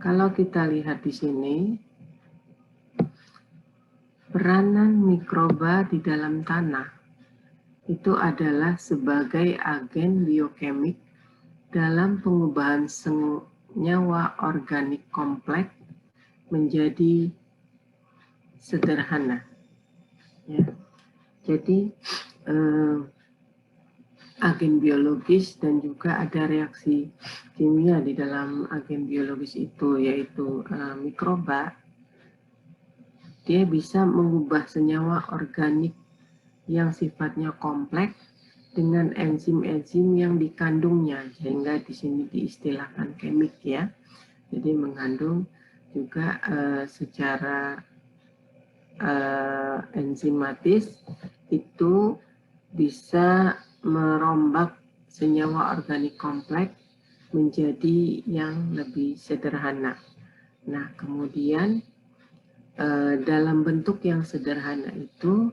Kalau kita lihat di sini, peranan mikroba di dalam tanah itu adalah sebagai agen biokemik dalam pengubahan senyawa organik kompleks menjadi sederhana. Ya. Jadi agen biologis dan juga ada reaksi kimia di dalam agen biologis itu, yaitu mikroba. Dia bisa mengubah senyawa organik yang sifatnya kompleks dengan enzim-enzim yang dikandungnya, sehingga di sini diistilahkan kemik ya. Jadi mengandung juga secara enzimatis itu bisa merombak senyawa organik kompleks menjadi yang lebih sederhana. Nah, kemudian dalam bentuk yang sederhana itu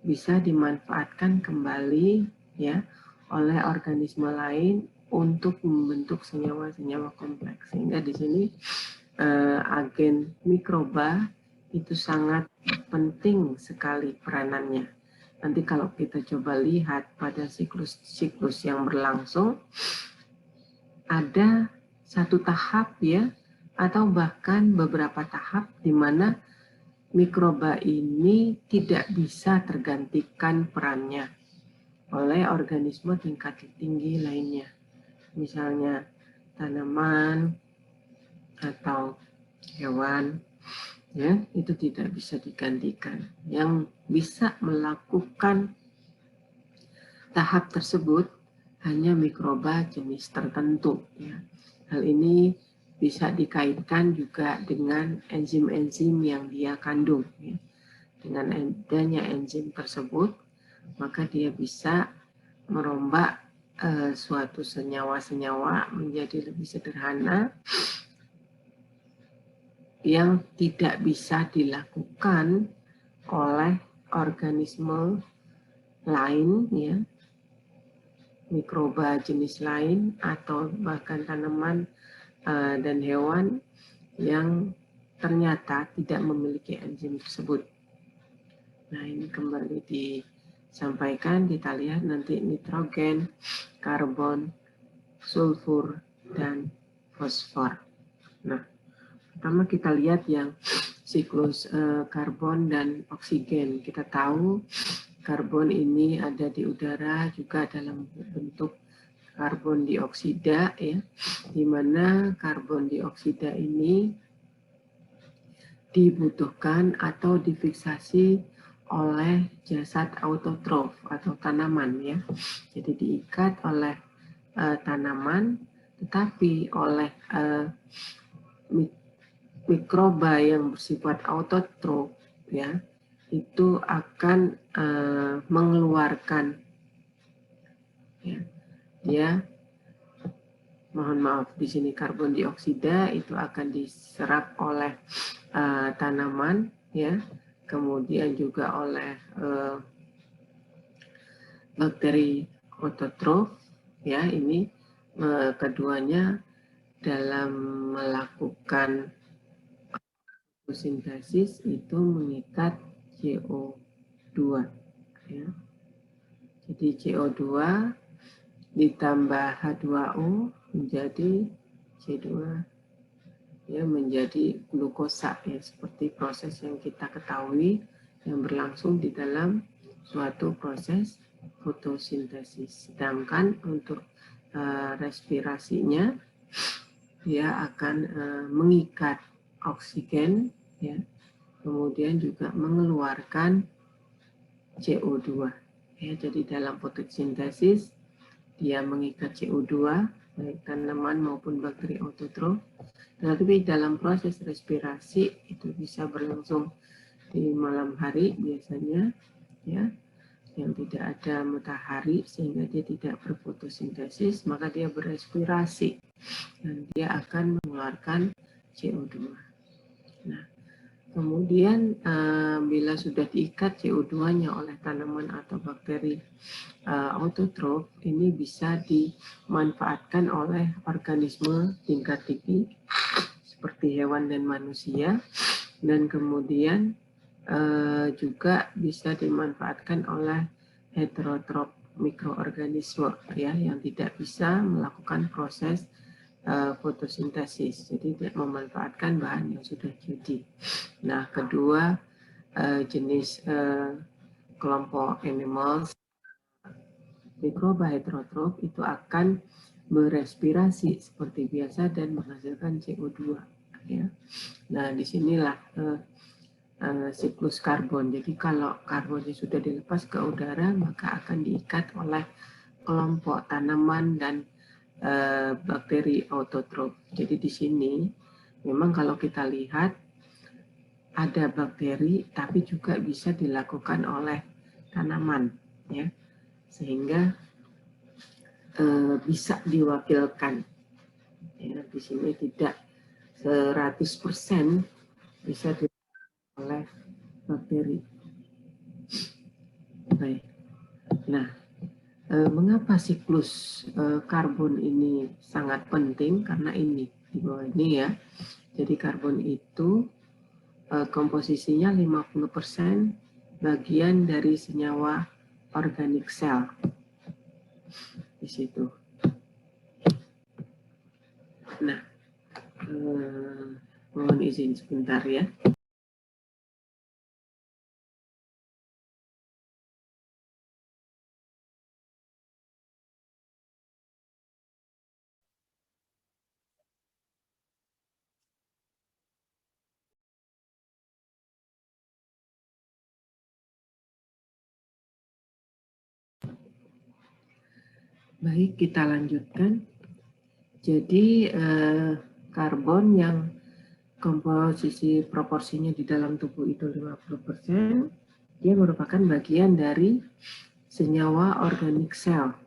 bisa dimanfaatkan kembali ya oleh organisme lain untuk membentuk senyawa-senyawa kompleks. Sehingga di sini agen mikroba itu sangat penting sekali peranannya. Nanti kalau kita coba lihat pada siklus-siklus yang berlangsung, ada satu tahap ya, atau bahkan beberapa tahap di mana mikroba ini tidak bisa tergantikan perannya oleh organisme tingkat tinggi lainnya. Misalnya tanaman atau hewan, ya, itu tidak bisa digantikan. Yang bisa melakukan tahap tersebut hanya mikroba jenis tertentu. Ya. Hal ini bisa dikaitkan juga dengan enzim-enzim yang dia kandung. Ya. Dengan adanya enzim tersebut, maka dia bisa merombak suatu senyawa-senyawa menjadi lebih sederhana yang tidak bisa dilakukan oleh organisme lain, ya, mikroba jenis lain atau bahkan tanaman dan hewan yang ternyata tidak memiliki enzim tersebut. Nah, ini kembali disampaikan, kita lihat nanti nitrogen, karbon, sulfur, dan fosfor. Nah, pertama kita lihat yang siklus karbon dan oksigen. Kita tahu karbon ini ada di udara juga dalam bentuk karbon dioksida, ya, di mana karbon dioksida ini dibutuhkan atau difiksasi oleh jasad autotrof atau tanaman, ya. Jadi diikat oleh tanaman, tetapi oleh mikroba yang bersifat autotrof, ya, itu akan mengeluarkan, ya, dia mohon maaf di sini karbon dioksida itu akan diserap oleh tanaman, ya, kemudian juga oleh bakteri autotrof, ya. Ini keduanya dalam melakukan fotosintesis itu mengikat CO2, ya. Jadi CO2 ditambah H2O menjadi C2, ya, menjadi glukosa, ya, seperti proses yang kita ketahui yang berlangsung di dalam suatu proses fotosintesis. Sedangkan untuk respirasinya dia akan mengikat oksigen, ya, kemudian juga mengeluarkan CO2. Ya, jadi dalam fotosintesis dia mengikat CO2 baik tanaman maupun bakteri autotrof. Tetapi dalam proses respirasi itu bisa berlangsung di malam hari biasanya, ya, yang tidak ada matahari sehingga dia tidak berfotosintesis, maka dia berespirasi dan dia akan mengeluarkan CO2. Nah, kemudian bila sudah diikat CO2-nya oleh tanaman atau bakteri autotrof, ini bisa dimanfaatkan oleh organisme tingkat tinggi seperti seperti hewan dan manusia, dan kemudian juga bisa dimanfaatkan oleh heterotrof mikroorganisme ya, yang tidak bisa melakukan proses fotosintesis, jadi tidak memanfaatkan bahan yang sudah jadi. Nah, kedua jenis kelompok animals mikroba heterotrof itu akan berespirasi seperti biasa dan menghasilkan CO2 ya. Nah, disinilah siklus karbon. Jadi kalau karbonnya sudah dilepas ke udara, maka akan diikat oleh kelompok tanaman dan bakteri autotrof. Jadi di sini memang kalau kita lihat ada bakteri, tapi juga bisa dilakukan oleh tanaman, ya, sehingga bisa diwakilkan. Ya, di sini tidak 100% bisa dilakukan oleh bakteri. Baik. Nah, mengapa siklus karbon ini sangat penting? Karena ini di bawah ini ya. Jadi karbon itu komposisinya 50% bagian dari senyawa organic cell. Di situ. Nah, mohon izin sebentar ya. Baik, kita lanjutkan. Jadi karbon yang komposisi proporsinya di dalam tubuh itu 50%, dia merupakan bagian dari senyawa organic cell.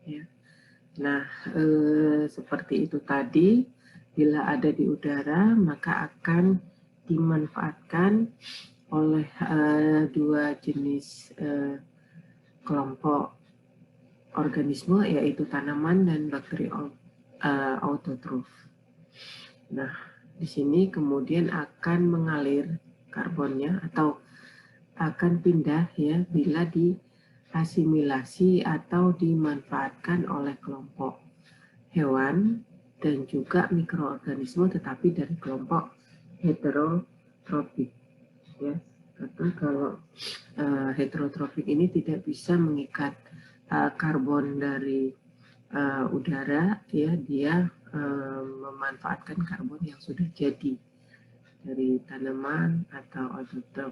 Ya. Nah, seperti itu tadi, bila ada di udara, maka akan dimanfaatkan oleh dua jenis kelompok organisme, yaitu tanaman dan bakteri autotrof. Nah, di sini kemudian akan mengalir karbonnya atau akan pindah ya bila diasimilasi atau dimanfaatkan oleh kelompok hewan dan juga mikroorganisme, tetapi dari kelompok heterotrofik ya. Karena kalau heterotrofik ini tidak bisa mengikat karbon dari udara ya, dia memanfaatkan karbon yang sudah jadi dari tanaman atau autotrof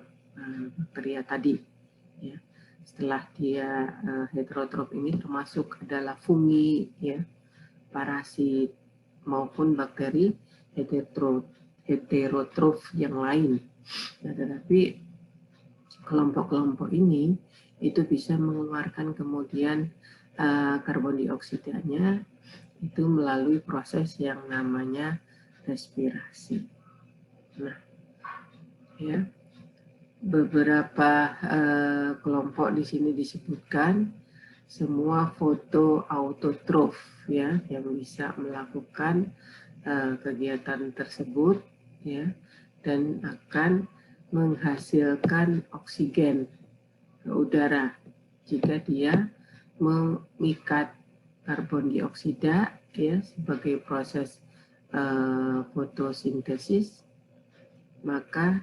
bakteria tadi ya. Setelah dia heterotrof ini termasuk adalah fungi ya, parasit maupun bakteri heterotrof yang lain. Nah, tetapi kelompok-kelompok ini itu bisa mengeluarkan kemudian karbon dioksidanya itu melalui proses yang namanya respirasi. Nah, ya, beberapa kelompok di sini disebutkan semua fotoautotrof ya, yang bisa melakukan kegiatan tersebut ya, dan akan menghasilkan oksigen ke udara jika dia mengikat karbon dioksida ya sebagai proses fotosintesis, maka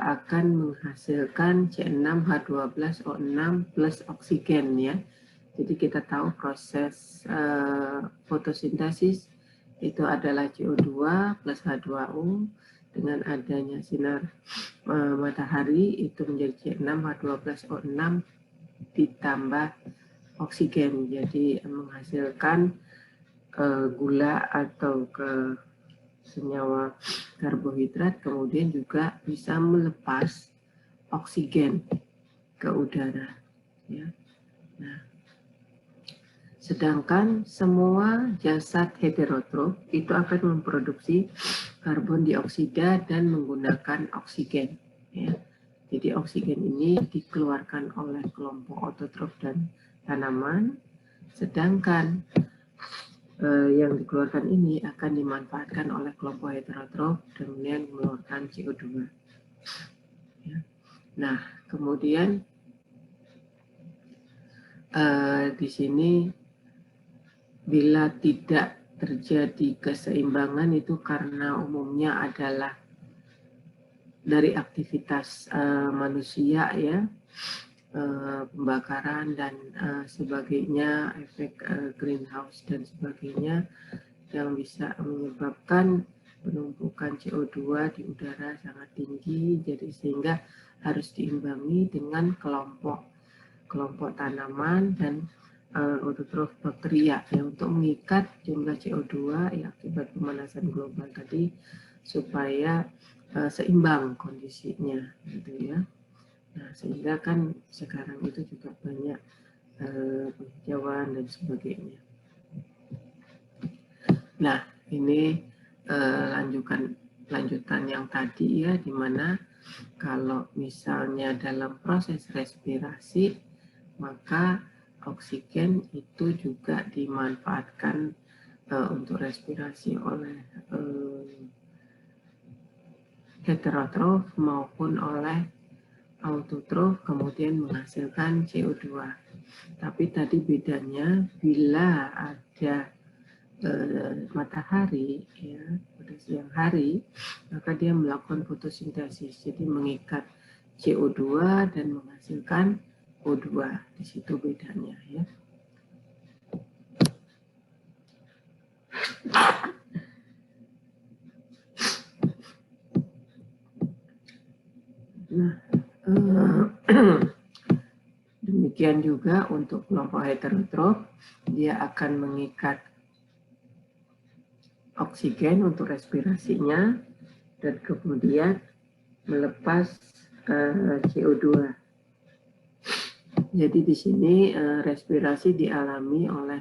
akan menghasilkan C6H12O6 plus oksigen ya. Jadi kita tahu proses fotosintesis itu adalah CO2 plus H2O, dengan adanya sinar matahari itu menjadi C6H12O6 ditambah oksigen, jadi menghasilkan gula atau senyawa karbohidrat, kemudian juga bisa melepas oksigen ke udara ya. Nah, sedangkan semua jasad heterotrof itu akan memproduksi karbon dioksida dan menggunakan oksigen ya. Jadi oksigen ini dikeluarkan oleh kelompok autotrof dan tanaman, sedangkan yang dikeluarkan ini akan dimanfaatkan oleh kelompok heterotrof dan kemudian mengeluarkan CO2. Ya. Nah, kemudian di sini bila tidak terjadi keseimbangan itu karena umumnya adalah dari aktivitas manusia ya, pembakaran dan sebagainya, efek greenhouse dan sebagainya yang bisa menyebabkan penumpukan CO2 di udara sangat tinggi, jadi sehingga harus diimbangi dengan kelompok tanaman dan autotrof bakteria ya, untuk mengikat jumlah CO2 ya, akibat pemanasan global tadi supaya seimbang kondisinya gitu ya. Nah, sehingga kan sekarang itu juga banyak penghijauan dan sebagainya. Nah, ini lanjutan yang tadi ya, di mana kalau misalnya dalam proses respirasi maka oksigen itu juga dimanfaatkan untuk respirasi oleh heterotrof maupun oleh autotrof, kemudian menghasilkan CO2. Tapi tadi bedanya bila ada matahari ya, pada siang hari, maka dia melakukan fotosintesis, jadi mengikat CO2 dan menghasilkan O2. Di situ bedanya ya. Nah, demikian juga untuk kelompok heterotrof, dia akan mengikat oksigen untuk respirasinya dan kemudian melepas CO2. Jadi di sini respirasi dialami oleh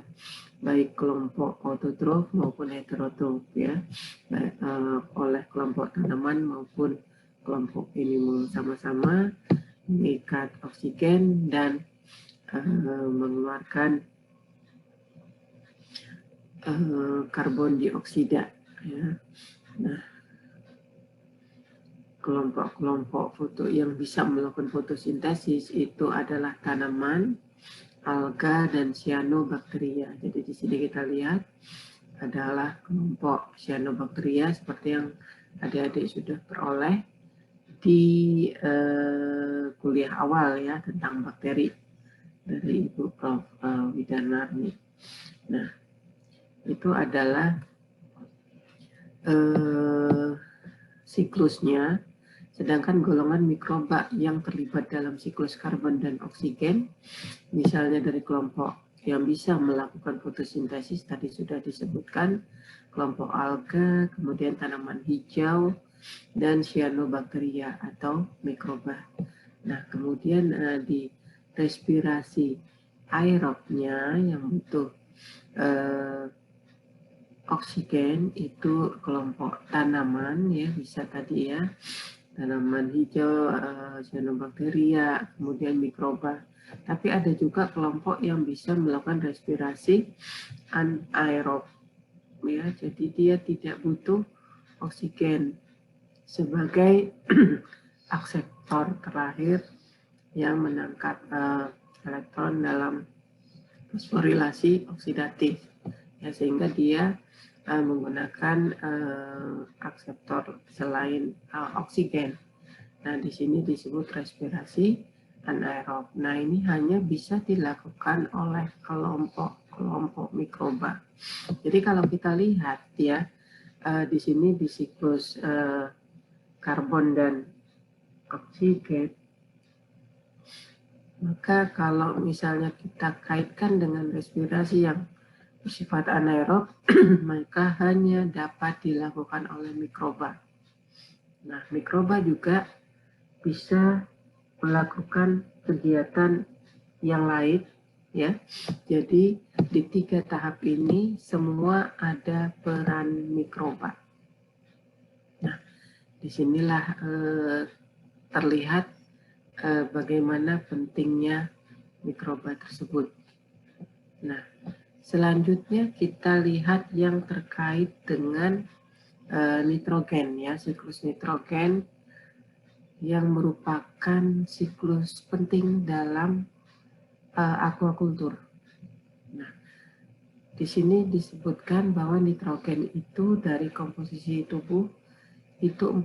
baik kelompok autotrof maupun heterotrof ya, baik, oleh kelompok tanaman maupun kelompok animal, sama-sama mengikat oksigen dan mengeluarkan karbon dioksida ya. Nah, kelompok-kelompok foto yang bisa melakukan fotosintesis itu adalah tanaman, alga, dan cyanobacteria. Jadi di sini kita lihat adalah kelompok cyanobacteria seperti yang adik-adik sudah peroleh di kuliah awal ya, tentang bakteri dari Ibu Prof. Widanarni. Nah, itu adalah siklusnya. Sedangkan golongan mikroba yang terlibat dalam siklus karbon dan oksigen, misalnya dari kelompok yang bisa melakukan fotosintesis, tadi sudah disebutkan, kelompok alga, kemudian tanaman hijau, dan cyanobacteria atau mikroba. Nah, kemudian di respirasi aerobnya yang butuh oksigen itu kelompok tanaman ya, bisa tadi ya, tanaman hijau, cyanobacteria, kemudian mikroba. Tapi ada juga kelompok yang bisa melakukan respirasi anaerob ya, jadi dia tidak butuh oksigen sebagai akseptor terakhir yang menangkap elektron dalam fosforilasi oksidatif ya, sehingga dia menggunakan akseptor selain oksigen. Nah, di sini disebut respirasi anaerob. Nah, ini hanya bisa dilakukan oleh kelompok mikroba. Jadi kalau kita lihat ya, di sini di siklus karbon dan oksigen, maka kalau misalnya kita kaitkan dengan respirasi yang bersifat anaerob, maka hanya dapat dilakukan oleh mikroba. Nah, mikroba juga bisa melakukan kegiatan yang lain, ya. Jadi di 3 tahap ini semua ada peran mikroba. Nah, disinilah terlihat bagaimana pentingnya mikroba tersebut. Nah, Selanjutnya kita lihat yang terkait dengan nitrogen, ya, siklus nitrogen yang merupakan siklus penting dalam aquaculture. Nah, di sini disebutkan bahwa nitrogen itu dari komposisi tubuh itu 14%.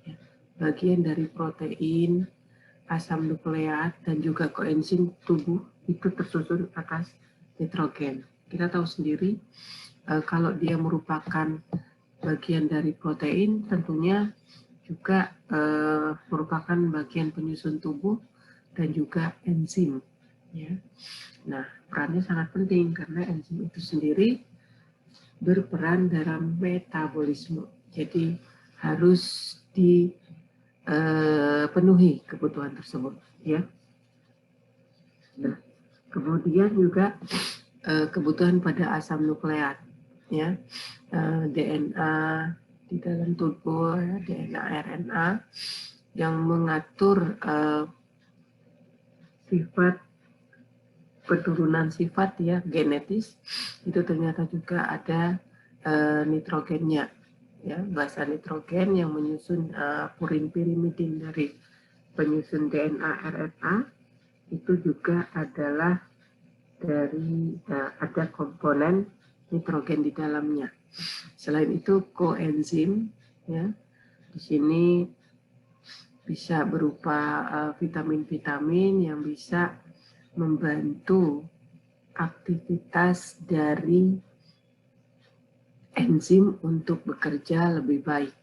Ya. Bagian dari protein, asam nukleat, dan juga koenzim tubuh itu tersusun atas nitrogen. Kita tahu sendiri kalau dia merupakan bagian dari protein, tentunya juga merupakan bagian penyusun tubuh dan juga enzim. Ya. Nah, perannya sangat penting karena enzim itu sendiri berperan dalam metabolisme. Jadi harus dipenuhi kebutuhan tersebut, ya. Nah, kemudian juga kebutuhan pada asam nukleat, ya, DNA di dalam tubuh, ya, DNA RNA yang mengatur sifat penurunan sifat, ya, genetis, itu ternyata juga ada nitrogennya, ya, basa nitrogen yang menyusun purin pirimidin dari penyusun DNA RNA itu juga adalah dari ada komponen nitrogen di dalamnya. Selain itu koenzim, ya, di sini bisa berupa vitamin-vitamin yang bisa membantu aktivitas dari enzim untuk bekerja lebih baik.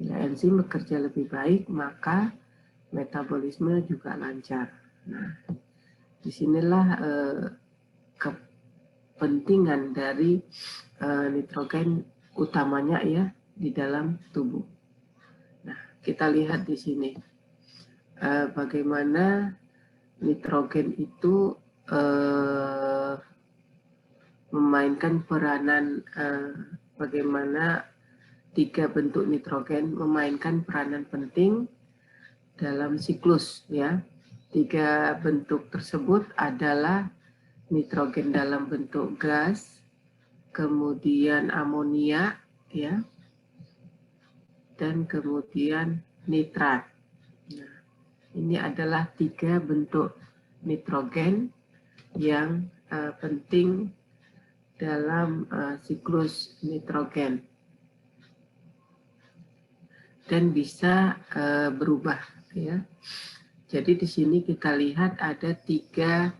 Bila enzim bekerja lebih baik, maka metabolisme juga lancar. Nah, disinilah kepentingan dari nitrogen utamanya, ya, di dalam tubuh. Nah, kita lihat di sini bagaimana nitrogen itu memainkan peranan, bagaimana 3 bentuk nitrogen memainkan peranan penting dalam siklus, ya. 3 bentuk tersebut adalah nitrogen dalam bentuk gas, kemudian amonia, ya, dan kemudian nitrat. Nah, ini adalah 3 bentuk nitrogen yang penting dalam siklus nitrogen dan bisa berubah, ya. Jadi di sini kita lihat ada 3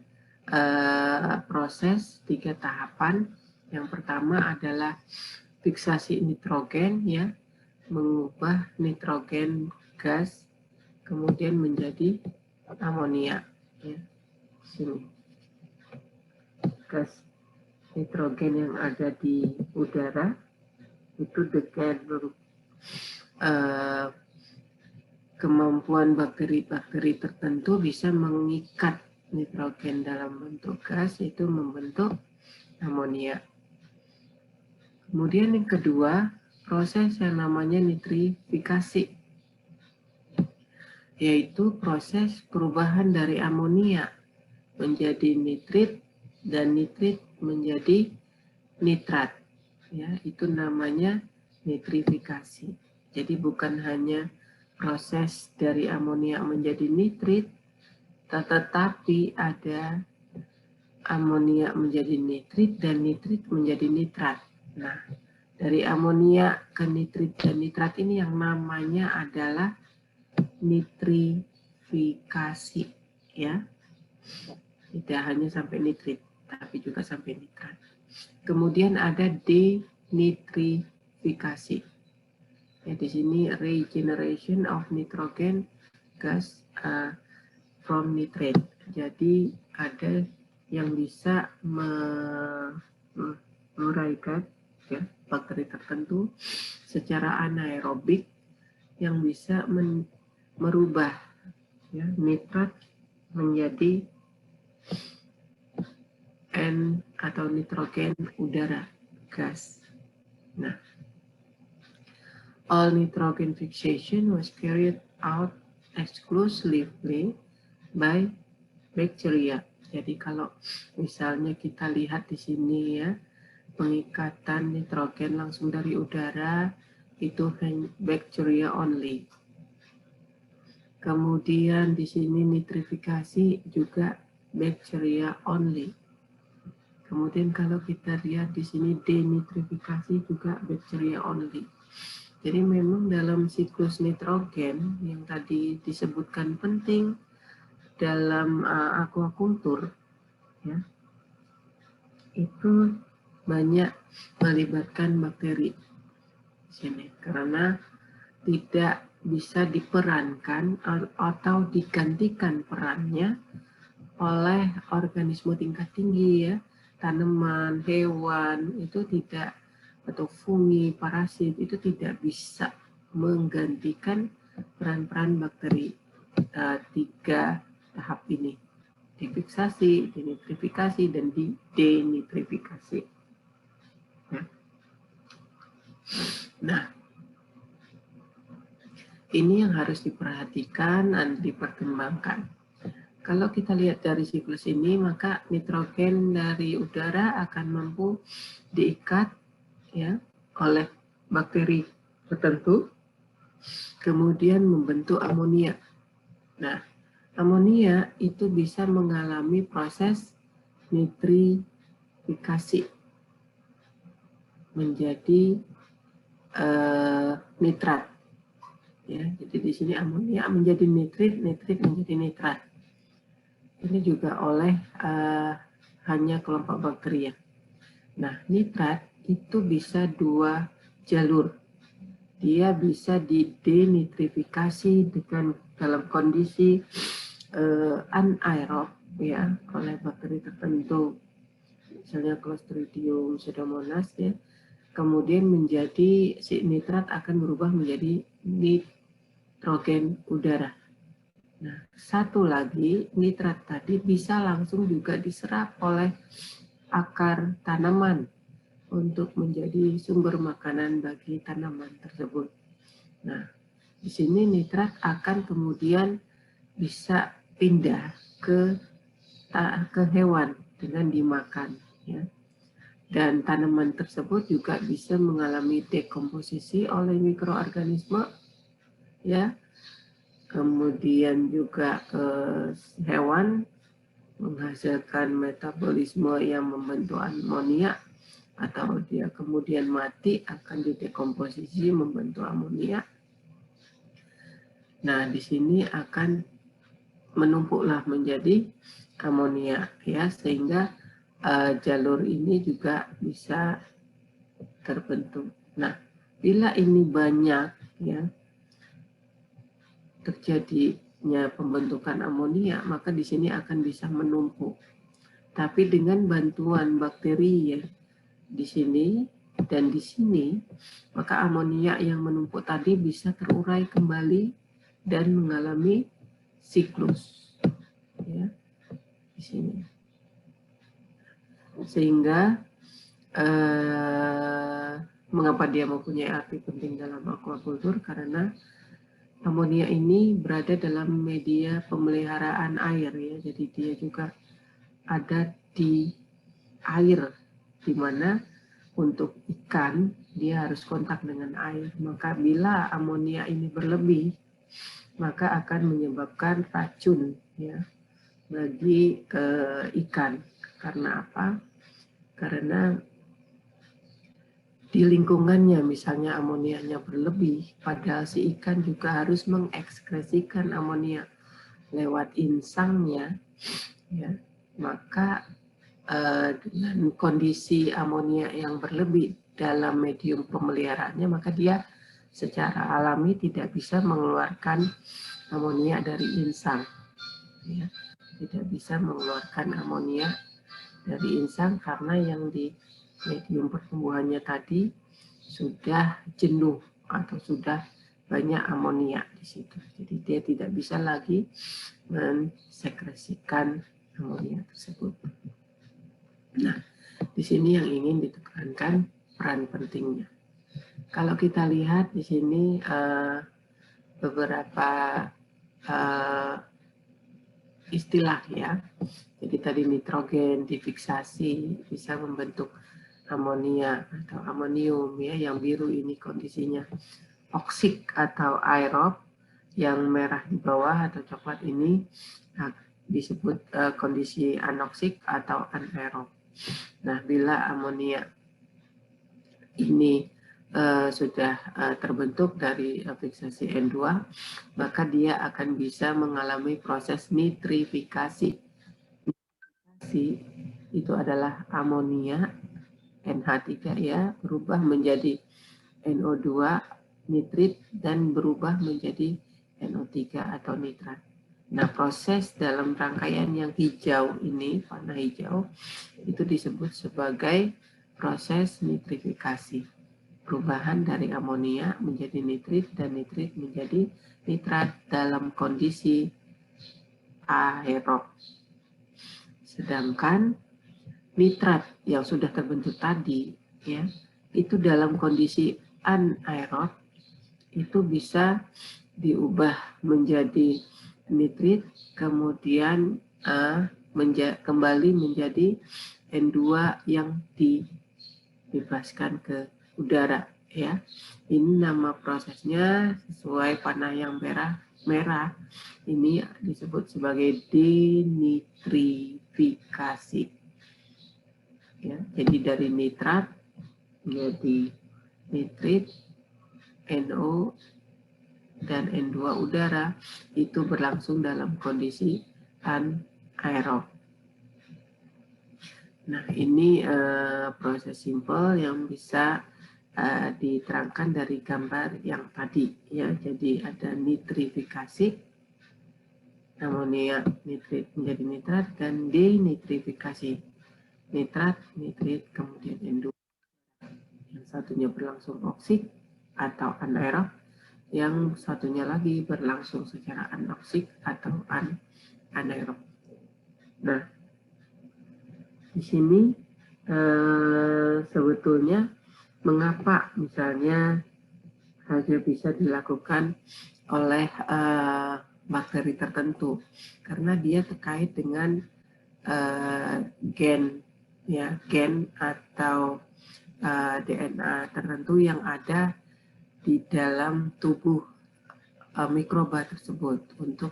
proses, 3 tahapan. Yang pertama adalah fiksasi nitrogen, ya, mengubah nitrogen gas kemudian menjadi amonia, ya. Sini gas nitrogen yang ada di udara itu dengan kemampuan bakteri-bakteri tertentu bisa mengikat nitrogen dalam bentuk gas, itu membentuk amonia. Kemudian yang kedua, proses yang namanya nitrifikasi, yaitu proses perubahan dari amonia menjadi nitrit dan nitrit menjadi nitrat, ya, itu namanya nitrifikasi. Jadi bukan hanya proses dari amonia menjadi nitrit, tetapi ada amonia menjadi nitrit dan nitrit menjadi nitrat. Nah, dari amonia ke nitrit dan nitrat ini yang namanya adalah nitrifikasi, ya. Tidak hanya sampai nitrit, tapi juga sampai nitrat. Kemudian ada denitrifikasi. Ya, di sini regeneration of nitrogen gas from nitrate. Jadi ada yang bisa menguraikan, ya, bakteri tertentu secara anaerobik yang bisa merubah, ya, nitrat menjadi N atau nitrogen udara gas. Nah, all nitrogen fixation was carried out exclusively by bacteria. Jadi kalau misalnya kita lihat di sini ya, pengikatan nitrogen langsung dari udara itu bacteria only. Kemudian di sini nitrifikasi juga bacteria only. Kemudian kalau kita lihat di sini denitrifikasi juga bacteria only. Jadi memang dalam siklus nitrogen yang tadi disebutkan penting dalam aquacultur, ya, itu banyak melibatkan bakteri di sini karena tidak bisa diperankan atau digantikan perannya oleh organisme tingkat tinggi ya, tanaman, hewan itu tidak, atau fungi, parasit itu tidak bisa menggantikan peran-peran bakteri tiga tahap ini, difiksasi, denitrifikasi, dan denitrifikasi. Nah, ini yang harus diperhatikan dan dipertimbangkan. Kalau kita lihat dari siklus ini, maka nitrogen dari udara akan mampu diikat ya oleh bakteri tertentu, kemudian membentuk amonia. Nah, amonia itu bisa mengalami proses nitrifikasi menjadi nitrat. Ya, jadi di sini amonia menjadi nitrit, nitrit menjadi nitrat. Ini juga oleh hanya kelompok bakteri ya. Nah, nitrat itu bisa dua jalur. Dia bisa didenitrifikasi dengan dalam kondisi anaerob ya oleh bakteri tertentu, misalnya Clostridium pseudomonas ya. Kemudian menjadi si nitrat akan berubah menjadi nitrogen udara. Nah, satu lagi nitrat tadi bisa langsung juga diserap oleh akar tanaman untuk menjadi sumber makanan bagi tanaman tersebut. Nah, di sini nitrat akan kemudian bisa pindah ke hewan dengan dimakan ya. Dan tanaman tersebut juga bisa mengalami dekomposisi oleh mikroorganisme ya. Kemudian juga hewan menghasilkan metabolisme yang membentuk amonia, atau dia kemudian mati akan didekomposisi membentuk amonia. Nah, di sini akan menumpuklah menjadi amonia ya, sehingga jalur ini juga bisa terbentuk. Nah, bila ini banyak ya terjadinya pembentukan amonia, maka di sini akan bisa menumpuk. Tapi dengan bantuan bakteri ya di sini dan di sini, maka amonia yang menumpuk tadi bisa terurai kembali dan mengalami siklus ya di sini. Sehingga mengapa dia mempunyai arti penting dalam aquacultur? Karena amonia ini berada dalam media pemeliharaan air ya, jadi dia juga ada di air, di mana untuk ikan dia harus kontak dengan air. Maka bila amonia ini berlebih, maka akan menyebabkan racun ya bagi ikan. Karena apa? Karena di lingkungannya misalnya amonianya berlebih, padahal si ikan juga harus mengekskresikan amonia lewat insangnya ya, maka dengan kondisi amonia yang berlebih dalam medium pemeliharaannya, maka dia secara alami tidak bisa mengeluarkan amonia dari insang ya. Tidak bisa mengeluarkan amonia dari insang karena yang di medium pertumbuhannya tadi sudah jenuh atau sudah banyak amonia di situ. Jadi dia tidak bisa lagi mensekresikan amonia tersebut. Nah, di sini yang ingin ditekankan peran pentingnya. Kalau kita lihat di sini beberapa istilah ya. Jadi tadi nitrogen difiksasi bisa membentuk amonia atau amonium ya, yang biru ini kondisinya oksik atau aerob, yang merah di bawah atau coklat ini disebut kondisi anoksik atau anaerob. Nah, bila amonia ini sudah terbentuk dari fiksasi N2, maka dia akan bisa mengalami proses nitrifikasi. Nitrifikasi itu adalah amonia NH3 ya, berubah menjadi NO2 nitrit dan berubah menjadi NO3 atau nitrat. Nah, proses dalam rangkaian yang hijau ini, warna hijau, itu disebut sebagai proses nitrifikasi. Perubahan dari amonia menjadi nitrit dan nitrit menjadi nitrat dalam kondisi aerob. Sedangkan nitrat yang sudah terbentuk tadi, ya, itu dalam kondisi anaerob, itu bisa diubah menjadi nitrit, kemudian kembali menjadi N2 yang dibebaskan ke udara ya. Ini nama prosesnya sesuai panah yang merah ini disebut sebagai denitrifikasi ya. Jadi dari nitrat menjadi nitrit, NO dan N2 udara itu berlangsung dalam kondisi anaerob. Nah, ini proses simpel yang bisa diterangkan dari gambar yang tadi ya. Jadi ada nitrifikasi, amonia nitrit menjadi nitrat, dan denitrifikasi, nitrat, nitrit, kemudian N2. Yang satunya berlangsung oksik atau anaerob, yang satunya lagi berlangsung secara anoksik atau anaerob. Nah, di sini sebetulnya mengapa misalnya hanya bisa dilakukan oleh bakteri tertentu, karena dia terkait dengan gen ya, gen atau DNA tertentu yang ada di dalam tubuh mikroba tersebut untuk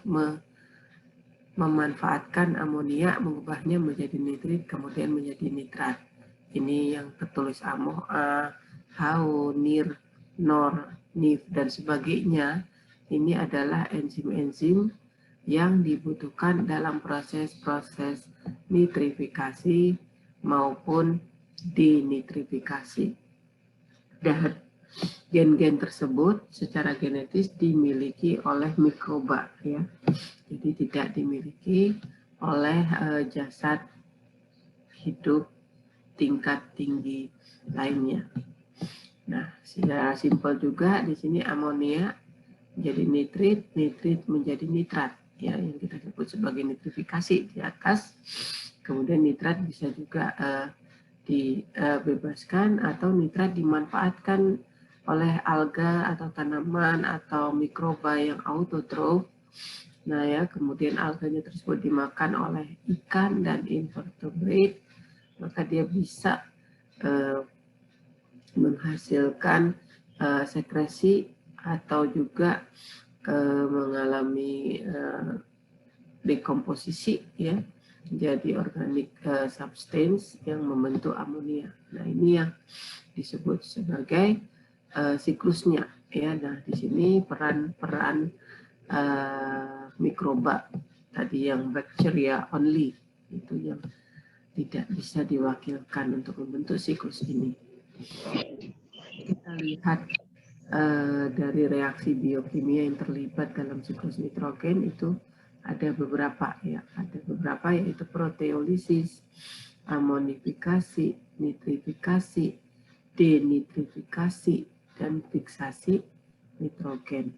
memanfaatkan amonia, mengubahnya menjadi nitrit, kemudian menjadi nitrat. Ini yang tertulis AMOH A, HAO, NIR, NOR, NIF, dan sebagainya. Ini adalah enzim-enzim yang dibutuhkan dalam proses-proses nitrifikasi maupun denitrifikasi. Dan gen-gen tersebut secara genetis dimiliki oleh mikroba ya. Jadi tidak dimiliki oleh jasad hidup tingkat tinggi lainnya. Nah, secara simpel juga di sini amonia menjadi nitrit, nitrit menjadi nitrat ya, yang kita sebut sebagai nitrifikasi di atas. Kemudian nitrat bisa juga dibebaskan atau nitrat dimanfaatkan oleh alga atau tanaman atau mikroba yang autotrof. Nah ya, kemudian alganya tersebut dimakan oleh ikan dan invertebrate, maka dia bisa menghasilkan sekresi atau juga mengalami dekomposisi ya, jadi organic substance yang membentuk amonia. Nah, ini yang disebut sebagai siklusnya ya. Nah, di sini peran mikroba tadi yang bacteria only itu yang tidak bisa diwakilkan untuk membentuk siklus ini. Kita lihat dari reaksi biokimia yang terlibat dalam siklus nitrogen itu ada beberapa ya, yaitu proteolisis, amonifikasi, nitrifikasi, denitrifikasi, dan fiksasi nitrogen.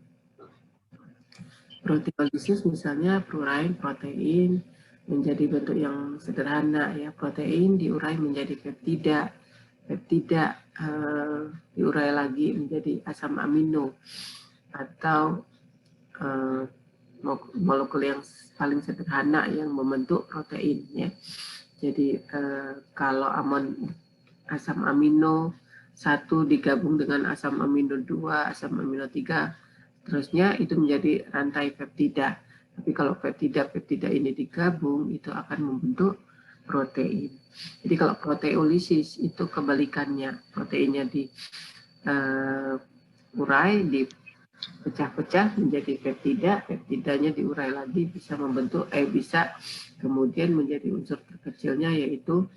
Proteolisis misalnya peuraian protein menjadi bentuk yang sederhana ya, protein diurai menjadi peptida, peptida diurai lagi menjadi asam amino, atau molekul yang paling sederhana yang membentuk protein ya. Jadi kalau asam amino 1 digabung dengan asam amino 2, asam amino 3, terusnya itu menjadi rantai peptida. Tapi kalau peptida ini digabung itu akan membentuk protein. Jadi kalau proteolisis itu kebalikannya, proteinnya diurai, dipecah-pecah menjadi peptida, peptidanya diurai lagi bisa membentuk bisa kemudian menjadi unsur terkecilnya yaitu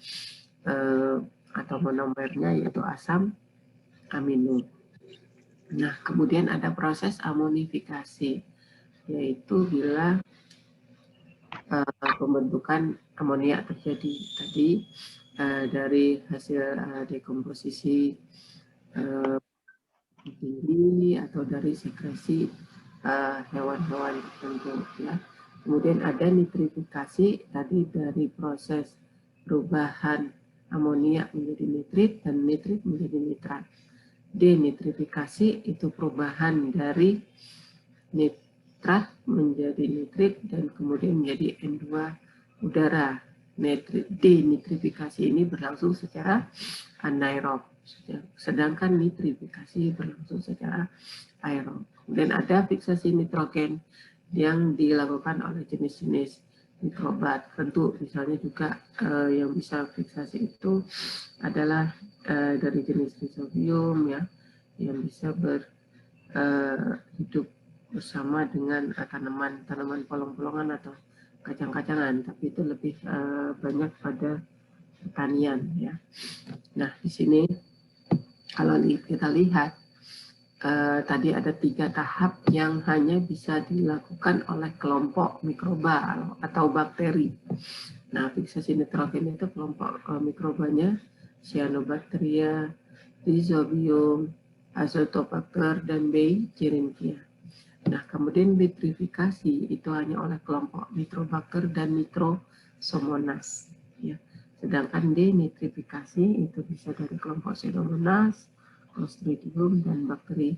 atau monomernya yaitu asam amino. Nah, kemudian ada proses amonifikasi, yaitu bila pembentukan amonia terjadi tadi dari hasil dekomposisi tinggi atau dari sekresi hewan-hewan tertentu ya. Kemudian ada nitrifikasi tadi dari proses perubahan amonia menjadi nitrit dan nitrit menjadi nitrat. Denitrifikasi itu perubahan dari nitrat menjadi nitrit dan kemudian menjadi N2 udara. Denitrifikasi ini berlangsung secara anaerob, sedangkan nitrifikasi berlangsung secara aerob. Dan ada fiksasi nitrogen yang dilakukan oleh jenis-jenis mikrobat. Tentu misalnya juga yang bisa fiksasi itu adalah dari jenis rhizobium ya, yang bisa hidup bersama dengan tanaman polong-polongan atau kacang-kacangan, tapi itu lebih banyak pada pertanian ya. Nah di sini kalau kita lihat tadi ada 3 tahap yang hanya bisa dilakukan oleh kelompok mikroba atau bakteri. Nah, fiksasi nitrogen itu kelompok mikrobanya Cyanobacteria, Rhizobium, Azotobacter, dan Bacteria. Nah, kemudian nitrifikasi itu hanya oleh kelompok Nitrobacter dan Nitrosomonas. Ya. Sedangkan denitrifikasi itu bisa dari kelompok Pseudomonas, Clostridium, dan bakteri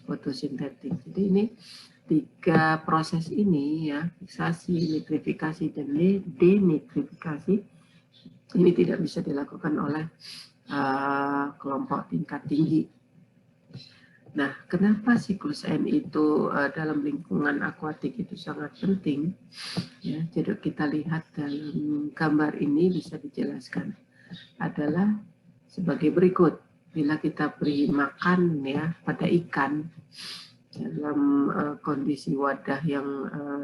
fotosintetik. Jadi ini 3 proses ini ya, fiksasi, nitrifikasi, dan denitrifikasi ini tidak bisa dilakukan oleh kelompok tingkat tinggi. Nah, kenapa siklus N itu dalam lingkungan akuatik itu sangat penting? Ya, jadi kita lihat dalam gambar ini bisa dijelaskan adalah sebagai berikut. Bila kita beri makan ya pada ikan dalam kondisi wadah yang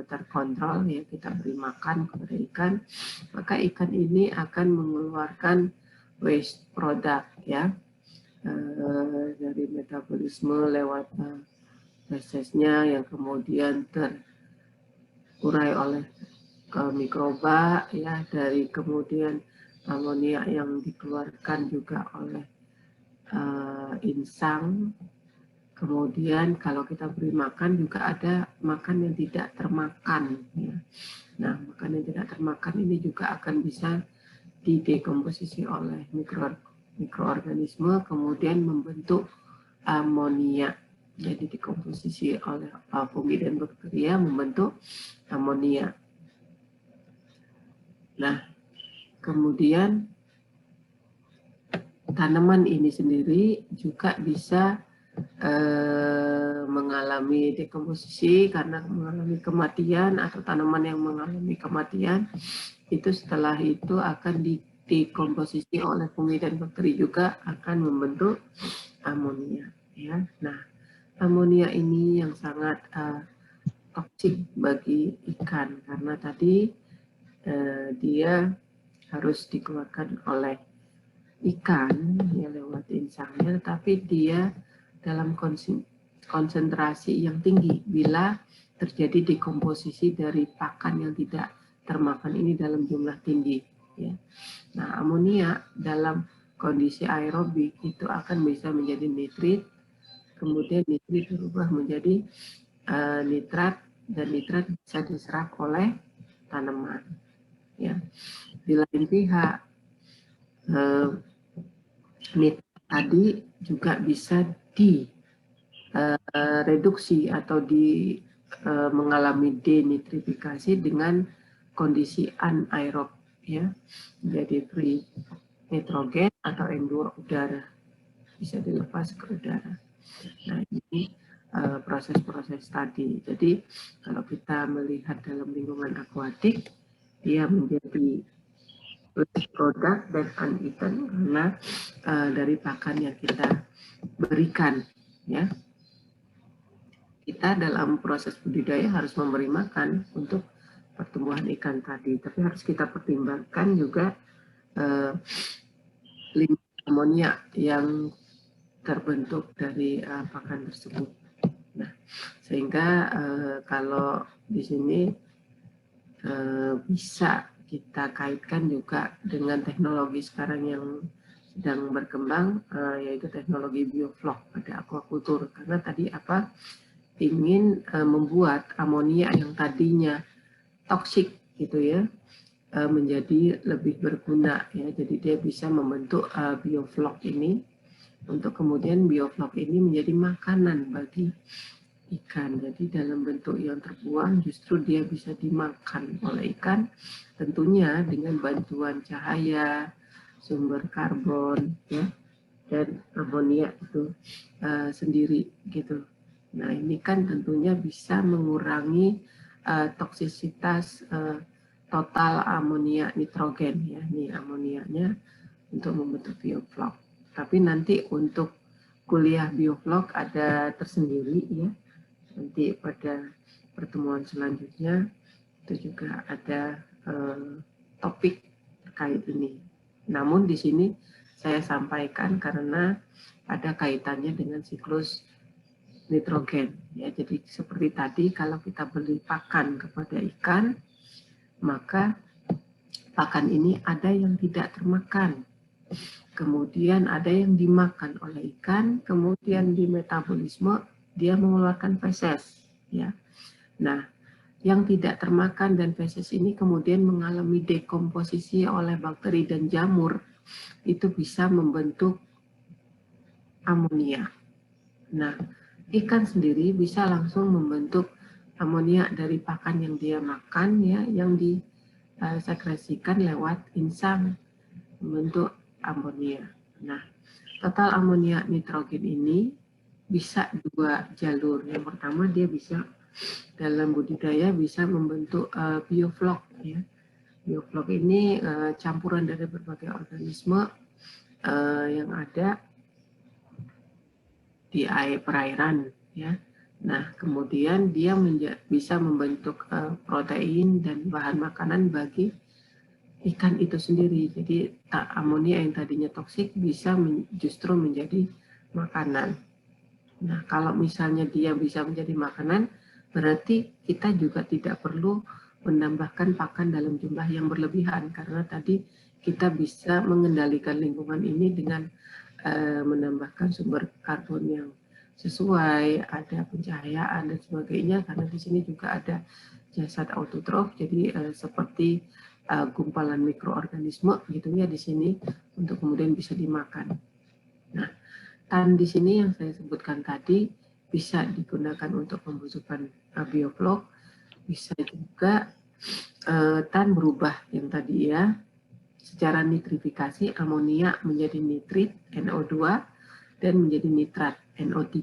terkontrol ya, kita beri makan kepada ikan, maka ikan ini akan mengeluarkan waste product ya. Dari metabolisme lewat prosesnya yang kemudian terurai oleh mikroba ya, dari kemudian amonia yang dikeluarkan juga oleh insang. Kemudian kalau kita beri makan juga ada makan yang tidak termakan ya. Nah, makan yang tidak termakan ini juga akan bisa didekomposisi oleh mikroorganisme kemudian membentuk amonia. Jadi dikomposisi oleh fungi dan bakteria membentuk amonia. Nah, kemudian tanaman ini sendiri juga bisa mengalami dekomposisi karena mengalami kematian, atau tanaman yang mengalami kematian itu setelah itu akan dikomposisi oleh fungi dan bakteri juga akan membentuk amonia ya. Nah, amonia ini yang sangat toksik bagi ikan karena tadi dia harus dikeluarkan oleh ikan ya lewat insangnya, tapi dia dalam konsentrasi yang tinggi bila terjadi dekomposisi dari pakan yang tidak termakan ini dalam jumlah tinggi ya. Nah, amonia dalam kondisi aerobik itu akan bisa menjadi nitrit, kemudian nitrit berubah menjadi nitrat, dan nitrat bisa diserap oleh tanaman ya. Di lain pihak nitrat tadi juga bisa direduksi atau mengalami denitrifikasi dengan kondisi anaerob, ya, jadi free nitrogen atau N2 udara, bisa dilepas ke udara. Nah, ini proses-proses tadi. Jadi kalau kita melihat dalam lingkungan akuatik, dia menjadi produk dan uneaten karena dari pakan yang kita berikan, ya. Kita dalam proses budidaya harus memberi makan untuk pertumbuhan ikan tadi, tapi harus kita pertimbangkan juga limit amonia yang terbentuk dari pakan tersebut. Nah, sehingga kalau di sini bisa kita kaitkan juga dengan teknologi sekarang yang sedang berkembang, yaitu teknologi bioflok pada aquaculture. Karena tadi ingin membuat amonia yang tadinya toksik gitu ya, menjadi lebih berguna ya. Jadi dia bisa membentuk bioflok ini, untuk kemudian bioflok ini menjadi makanan bagi ikan. Jadi dalam bentuk yang terbuang justru dia bisa dimakan oleh ikan, tentunya dengan bantuan cahaya, sumber karbon ya, dan amonia itu sendiri gitu. Nah, ini kan tentunya bisa mengurangi toksisitas total amonia nitrogen ya. Ini amonianya untuk membentuk bioflok. Tapi nanti untuk kuliah bioflok ada tersendiri ya. Nanti pada pertemuan selanjutnya itu juga ada topik terkait ini. Namun di sini saya sampaikan karena ada kaitannya dengan siklus nitrogen ya. Jadi seperti tadi, kalau kita beli pakan kepada ikan, maka pakan ini ada yang tidak termakan, kemudian ada yang dimakan oleh ikan, kemudian di metabolisme dia mengeluarkan feses ya. Nah, yang tidak termakan dan feses ini kemudian mengalami dekomposisi oleh bakteri dan jamur, itu bisa membentuk amonia. Nah, ikan sendiri bisa langsung membentuk amonia dari pakan yang dia makan ya, yang disekresikan lewat insang membentuk amonia. Nah, total amonia nitrogen ini bisa dua jalur. Yang pertama, dia bisa dalam budidaya bisa membentuk bioflok ya. Bioflok ini campuran dari berbagai organisme yang ada di air perairan ya. Nah, kemudian dia bisa membentuk protein dan bahan makanan bagi ikan itu sendiri. Jadi amonia yang tadinya toksik bisa justru menjadi makanan. Nah, kalau misalnya dia bisa menjadi makanan, berarti kita juga tidak perlu menambahkan pakan dalam jumlah yang berlebihan, karena tadi kita bisa mengendalikan lingkungan ini dengan menambahkan sumber karbon yang sesuai, ada pencahayaan dan sebagainya, karena di sini juga ada jasad autotrof, jadi seperti gumpalan mikroorganisme gitu ya di sini, untuk kemudian bisa dimakan. Nah, tan di sini yang saya sebutkan tadi bisa digunakan untuk pembusukan bioflok, bisa juga tan berubah yang tadi ya, secara nitrifikasi amonia menjadi nitrit NO2 dan menjadi nitrat NO3.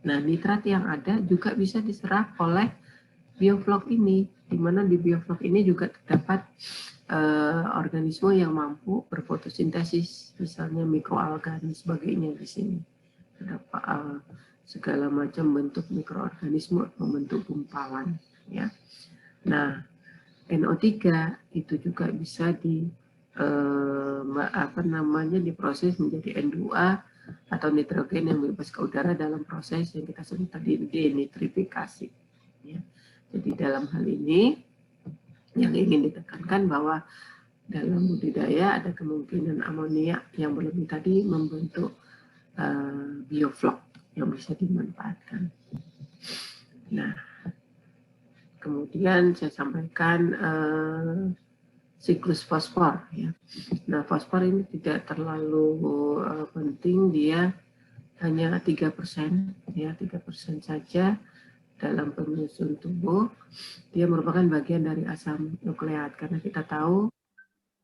Nah, nitrat yang ada juga bisa diserap oleh bioflok ini, di mana di bioflok ini juga terdapat organisme yang mampu berfotosintesis, misalnya mikroalga dan sebagainya di sini. Terdapat segala macam bentuk mikroorganisme membentuk gumpalan ya. Nah, NO3 itu juga bisa diproses menjadi N2 atau nitrogen yang bebas ke udara dalam proses yang kita sebut tadi denitrifikasi ya. Jadi dalam hal ini yang ingin ditekankan bahwa dalam budidaya ada kemungkinan amonia yang berlebih tadi membentuk bioflok yang bisa dimanfaatkan. Nah, kemudian saya sampaikan siklus fosfor ya. Nah, fosfor ini tidak terlalu penting, dia hanya 3% ya, 3% saja dalam penyusun tubuh, dia merupakan bagian dari asam nukleat, karena kita tahu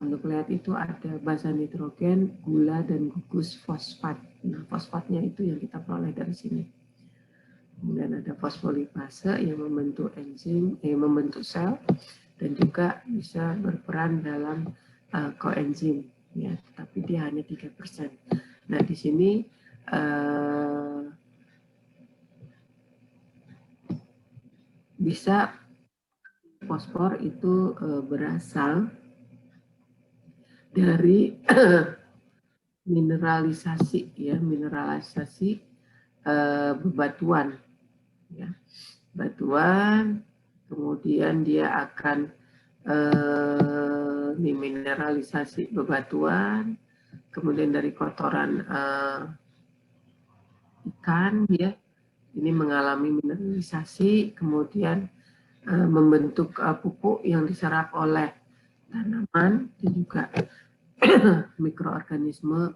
nukleat itu ada basa nitrogen, gula, dan gugus fosfat. Nah, fosfatnya itu yang kita peroleh dari sini. Kemudian ada fosfolipase yang membentuk enzim, membentuk sel, dan juga bisa berperan dalam koenzim, ya, tapi dia hanya 3%. Nah, di sini bisa fosfor itu berasal dari mineralisasi, ya, mineralisasi bebatuan, ya, batuan, kemudian dia akan mineralisasi bebatuan, kemudian dari kotoran ikan, ya, ini mengalami mineralisasi, kemudian membentuk pupuk yang diserap oleh tanaman dan juga mikroorganisme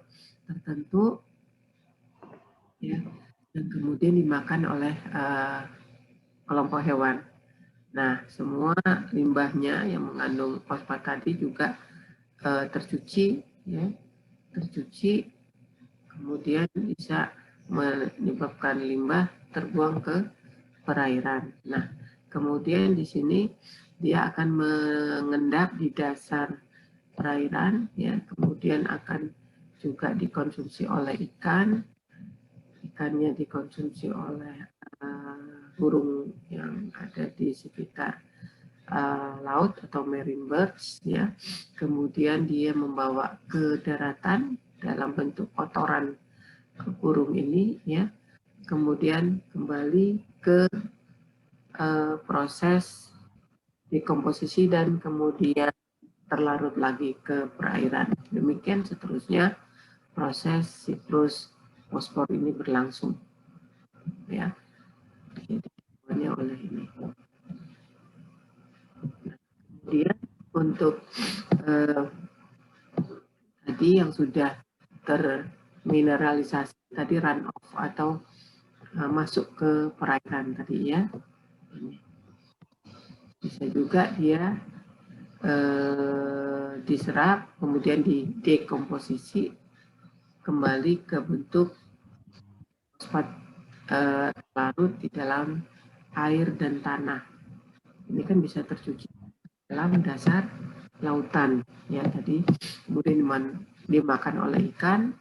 tertentu, ya, dan kemudian dimakan oleh kelompok hewan. Nah, semua limbahnya yang mengandung fosfat tadi juga tercuci, ya, tercuci, kemudian bisa menyebabkan limbah terbuang ke perairan. Nah, kemudian di sini dia akan mengendap di dasar perairan, ya, kemudian akan juga dikonsumsi oleh ikan, ikannya dikonsumsi oleh burung yang ada di sekitar laut atau marine birds, ya. Kemudian dia membawa ke daratan dalam bentuk kotoran burung ini, ya. Kemudian kembali ke proses dekomposisi dan kemudian terlarut lagi ke perairan. Demikian seterusnya proses siklus fosfor ini berlangsung, ya. Jadi semuanya oleh ini. Kemudian untuk tadi yang sudah termineralisasi tadi run off atau masuk ke perairan tadi, ya. Bisa juga dia diserap, kemudian didekomposisi kembali ke bentuk fosfat larut di dalam air dan tanah. Ini kan bisa tercuci dalam dasar lautan, ya, tadi kemudian dimakan oleh ikan,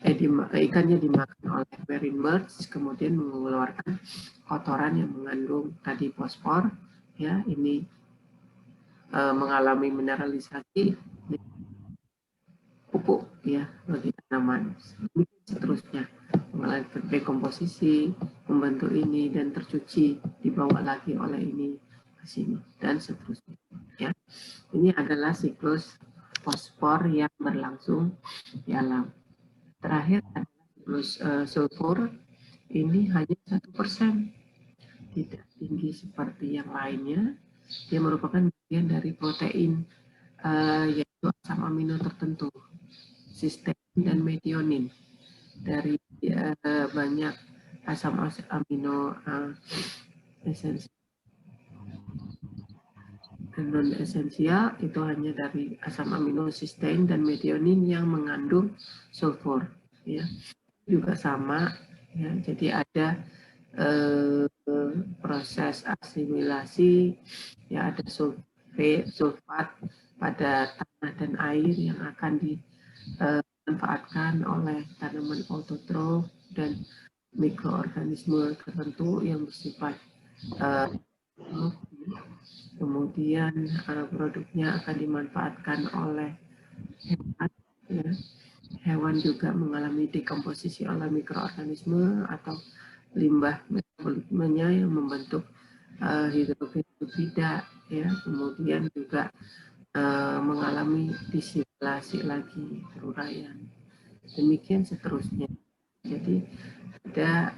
ikannya dimakan oleh marine birds, kemudian mengeluarkan kotoran yang mengandung tadi fosfor, ya, ini mengalami mineralisasi pupuk, ya, bagi tanaman. Seterusnya mengalami dekomposisi, membentuk ini dan tercuci, dibawa lagi oleh ini ke sini dan seterusnya, ya. Ini adalah siklus fosfor yang berlangsung di alam. Terakhir adalah siklus sulfur, ini hanya 1%, tidak tinggi seperti yang lainnya. Dia merupakan bagian dari protein, yaitu asam amino tertentu, sistein dan metionin. Dari banyak asam amino esensial dan non esensial, itu hanya dari asam amino sistein dan metionin yang mengandung sulfur, ya. Juga sama, ya, jadi ada proses asimilasi, ya, ada sulfat pada tanah dan air yang akan dimanfaatkan oleh tanaman autotrof dan mikroorganisme tertentu yang bersifat kemudian produknya akan dimanfaatkan oleh hewan, ya. Hewan juga mengalami dekomposisi oleh mikroorganisme atau limbah metabolismenya yang membentuk hidrogen sulfida, ya. Kemudian juga mengalami disimilasi lagi, uraian. Demikian seterusnya. Jadi ada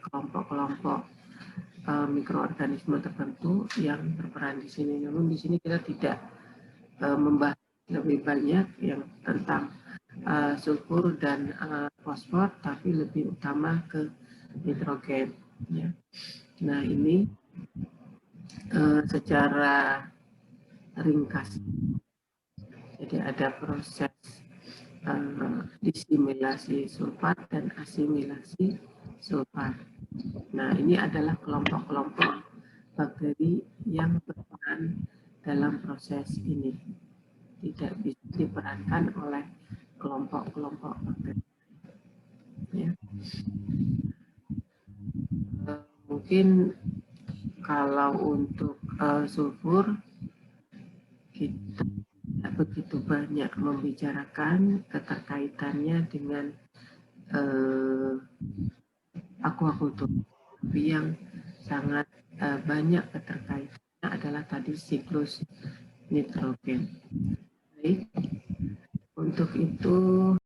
kelompok-kelompok mikroorganisme tertentu yang berperan di sini. Namun di sini kita tidak membahas lebih banyak yang tentang sulfur dan fosfor, tapi lebih utama ke nitrogen, ya. Nah, ini secara ringkas. Jadi ada proses disimilasi sulfat dan asimilasi sulfat. Nah, ini adalah kelompok-kelompok bakteri yang berperan dalam proses ini. Tidak bisa diperankan oleh kelompok-kelompok bakteri. Ya. Mungkin kalau untuk sulfur kita tidak begitu banyak membicarakan keterkaitannya dengan aquaculture, tapi yang sangat banyak keterkaitannya adalah tadi siklus nitrogen. Baik, untuk itu